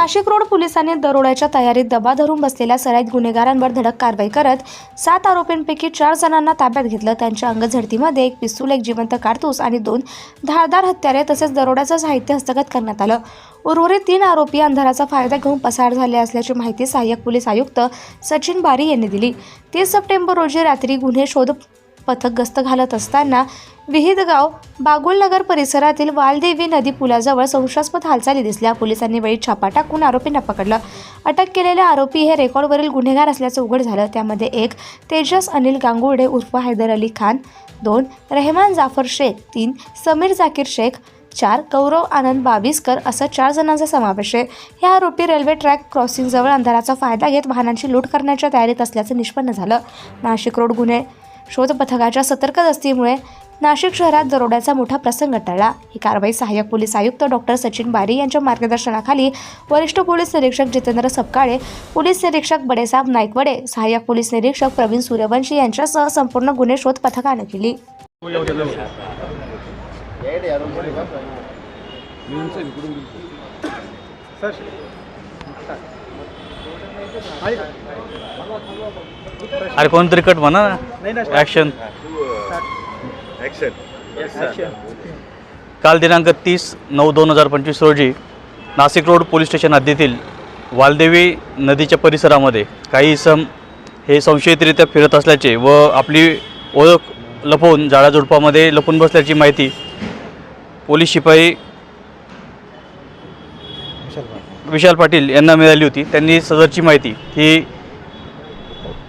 Nashik road पोलिसांनी दरोड्याच्या तयारीत दबा धरून बसलेल्या सराईत गुन्हेगारांवर धडक कारवाई करत 7 आरोपींपैकी 4 जणांना ताब्यात घेतलं। त्यांच्या अंगझडतीमध्ये एक पिस्तूल, एक जिवंत कारतूस आणि 2 धारदार हत्यारे तसेच दरोड्याचं साहित्य हस्तगत करण्यात आलं। उर्वरित 3 आरोपी अंधाराचा फायदा घेऊन पसार झाले असल्याची माहिती सहाय्यक पोलीस आयुक्त सचिन बारी यांनी दिली। 30 सप्टेंबर रोजी रात्री गुन्हे शोध पथक गस्त घालत असताना विहिदगाव बागुलनगर परिसरातील वालदेवी नदी पुलाजवळ संशयास्पद हालचाली दिसल्या। पोलिसांनी वेळीच छापा टाकून आरोपींना पकडलं। अटक केलेले आरोपी हे रेकॉर्डवरील गुन्हेगार असल्याचं उघड झालं। त्यामध्ये 1 तेजस अनिल गांगुर्डे उर्फ हैदर अली खान, 2 रहमान जाफर शेख, 3 समीर जाकीर शेख, 4 गौरव आनंद बाविस्कर असं 4 जणांचा समावेश आहे। हे आरोपी रेल्वे ट्रॅक क्रॉसिंगजवळ अंधाराचा फायदा घेत वाहनांची लूट करण्याच्या तयारीत असल्याचं निष्पन्न झालं। नाशिक रोड गुन्हे शोध पथकाच्या सतर्क गस्तीमुळे नाशिक शहरात दरोड्याचा मोठा प्रसंग टळला। ही कारवाई सहाय्यक पोलीस आयुक्त डॉक्टर सचिन बारी यांच्या मार्गदर्शनाखाली वरिष्ठ पोलीस निरीक्षक जितेंद्र सपकाळे, पोलीस निरीक्षक बडेसाहेब नाईकवडे, सहाय्यक पोलीस निरीक्षक प्रवीण सूर्यवंशी यांच्यासह संपूर्ण गुन्हे शोध पथकाने केली। अरे कोणतरी कट म्हणा ना, ॲक्शन। काल दिनांक 30/9/2025 रोजी नाशिक रोड पोलीस स्टेशन हद्दीतील वालदेवी नदीच्या परिसरामध्ये काही इसम हे संशयितरित्या फिरत असल्याचे व आपली ओळख लपवून झाडाझुडपामध्ये लपून बसल्याची माहिती पोलीस शिपाई विशाल पाटील यांना मिळाली होती। त्यांनी सदरची माहिती ही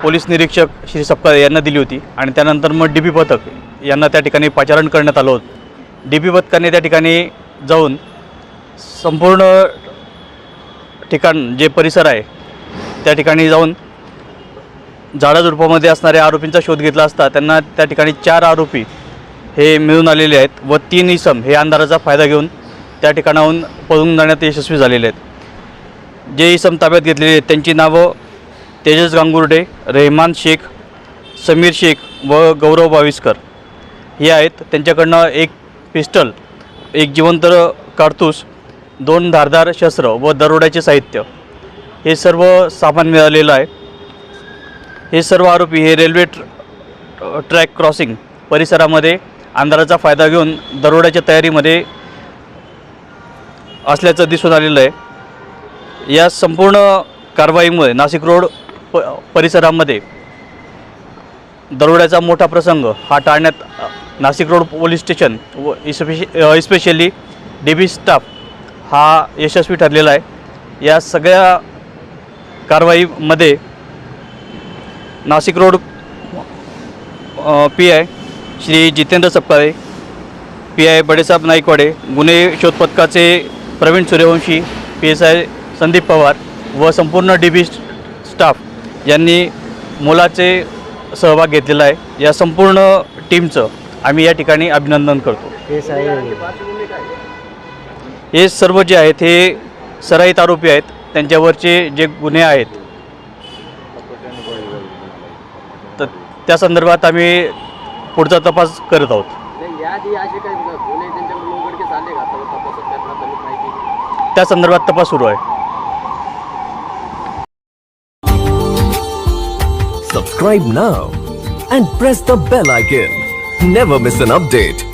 पोलीस निरीक्षक श्री सपकाळे यांना दिली होती आणि त्यानंतर मग DP पथक यांना त्या ठिकाणी पाचारण करण्यात आलं होतं। DP पथकाने त्या ठिकाणी जाऊन संपूर्ण ठिकाण जे परिसर आहे त्या ठिकाणी जाऊन झाडाझुडपामध्ये असणाऱ्या आरोपींचा शोध घेतला असता त्यांना त्या ठिकाणी 4 आरोपी हे मिळून आलेले आहेत व 3 इसम हे अंधाराचा फायदा घेऊन त्या ठिकाणाहून पळून जाण्यात यशस्वी झालेले आहेत। जे इसम ताब्यात घेतलेले आहेत त्यांची नावं तेजस गांगुर्डे, रहमान शेख, समीर शेख व गौरव बाविस्कर हे आहेत। त्यांच्याकडनं 1 पिस्टल, 1 जिवंत कारतूस, 2 धारदार शस्त्र व दरोड्याचे साहित्य हे सर्व सामान मिळालेलं आहे। हे सर्व आरोपी हे रेल्वे ट्रॅक क्रॉसिंग परिसरामध्ये अंधाराचा फायदा घेऊन दरोड्याच्या तयारीमध्ये असल्याचं दिसून आलेलं आहे। या संपूर्ण कारवाईमुळे नाशिक रोड परिसरामध्ये दरोड्याचा मोठा प्रसंग हा टाळण्यात नाशिक रोड पोलीस स्टेशन व इस्पेशली DP स्टाफ हा यशस्वी ठरलेला आहे। या सगळ्या कारवाईमध्ये Nashik road PI Shri Jitendra Sapkale, PI Badesaheb Naikwade, गुन्हे शोध पथकाचे प्रवीण सूर्यवंशी, PSI संदीप पवार व संपूर्ण DP स्टाफ यांनी मोलाचे सहभाग घेतलेला आहे। या संपूर्ण टीमचं आम्ही या ठिकाणी अभिनंदन करतो। हे सर्व जे आहेत हे सराईत आरोपी आहेत, त्यांच्यावरचे जे गुन्हे आहेत तर त्या संदर्भात आम्ही पुढचा तपास करत आहोत। त्या संदर्भात तपास सुरू आहे। Subscribe now and press the bell icon. Never miss an update.